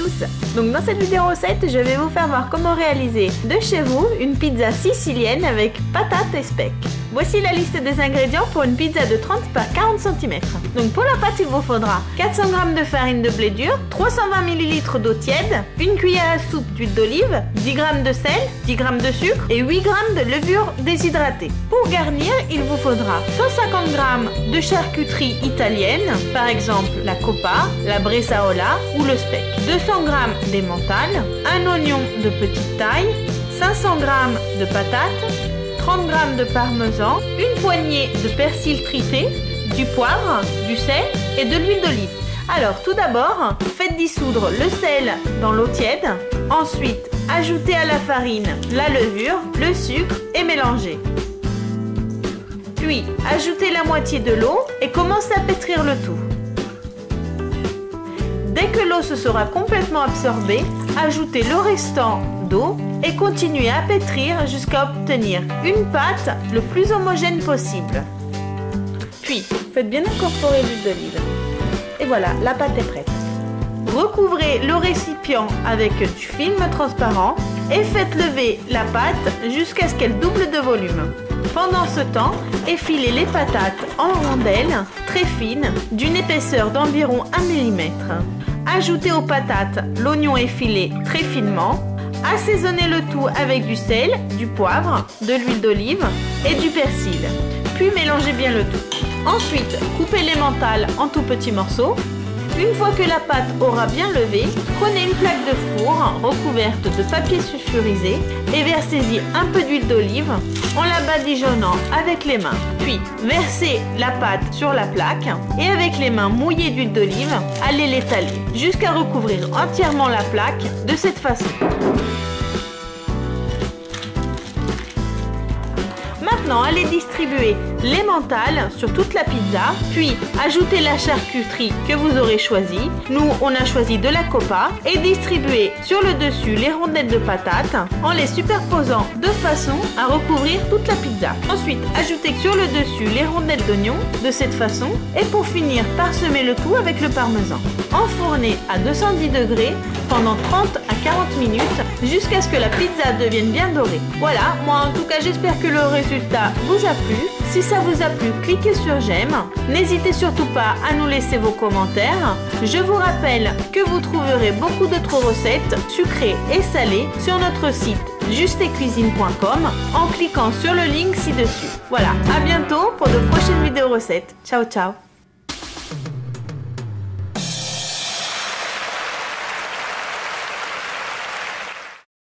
tous! Donc dans cette vidéo recette, je vais vous faire voir comment réaliser de chez vous une pizza sicilienne avec patates et speck. Voici la liste des ingrédients pour une pizza de 30 par 40 cm. Donc pour la pâte, il vous faudra 400 g de farine de blé dur, 320 ml d'eau tiède, une cuillère à soupe d'huile d'olive, 10 g de sel, 10 g de sucre et 8 g de levure déshydratée. Pour garnir, il vous faudra 150 g de charcuterie italienne, par exemple la coppa, la bresaola ou le speck, 200 g d'emmental, un oignon de petite taille, 500 g de patates, 30 g de parmesan, une poignée de persil trité, du poivre, du sel et de l'huile d'olive. Alors tout d'abord, faites dissoudre le sel dans l'eau tiède. Ensuite, ajoutez à la farine la levure, le sucre et mélangez. Puis, ajoutez la moitié de l'eau et commencez à pétrir le tout. Dès que l'eau se sera complètement absorbée, ajoutez le restant d'eau et continuez à pétrir jusqu'à obtenir une pâte le plus homogène possible. Puis, faites bien incorporer l'huile d'olive. Et voilà, la pâte est prête. Recouvrez le récipient avec du film transparent et faites lever la pâte jusqu'à ce qu'elle double de volume. Pendant ce temps, effilez les patates en rondelles très fines d'une épaisseur d'environ 1 mm. Ajoutez aux patates l'oignon effilé très finement. Assaisonnez le tout avec du sel, du poivre, de l'huile d'olive et du persil. Puis mélangez bien le tout. Ensuite, coupez l'emmental en tout petits morceaux. Une fois que la pâte aura bien levé, prenez une plaque de four recouverte de papier sulfurisé et versez-y un peu d'huile d'olive en la badigeonnant avec les mains. Puis, versez la pâte sur la plaque et avec les mains mouillées d'huile d'olive, allez l'étaler jusqu'à recouvrir entièrement la plaque de cette façon. Maintenant, allez distribuer l'emmental sur toute la pizza, puis ajoutez la charcuterie que vous aurez choisie. Nous, on a choisi de la coppa et distribuez sur le dessus les rondelles de patates en les superposant de façon à recouvrir toute la pizza. Ensuite, ajoutez sur le dessus les rondelles d'oignon de cette façon et pour finir, parsemez le tout avec le parmesan. Enfournez à 210 degrés pendant 30 à 40 minutes jusqu'à ce que la pizza devienne bien dorée. Voilà, moi en tout cas j'espère que le résultat vous a plu. Si ça vous a plu, cliquez sur j'aime. N'hésitez surtout pas à nous laisser vos commentaires. Je vous rappelle que vous trouverez beaucoup d'autres recettes sucrées et salées sur notre site justecuisine.com en cliquant sur le link ci-dessus. Voilà, à bientôt pour de prochaines vidéos recettes. Ciao ciao.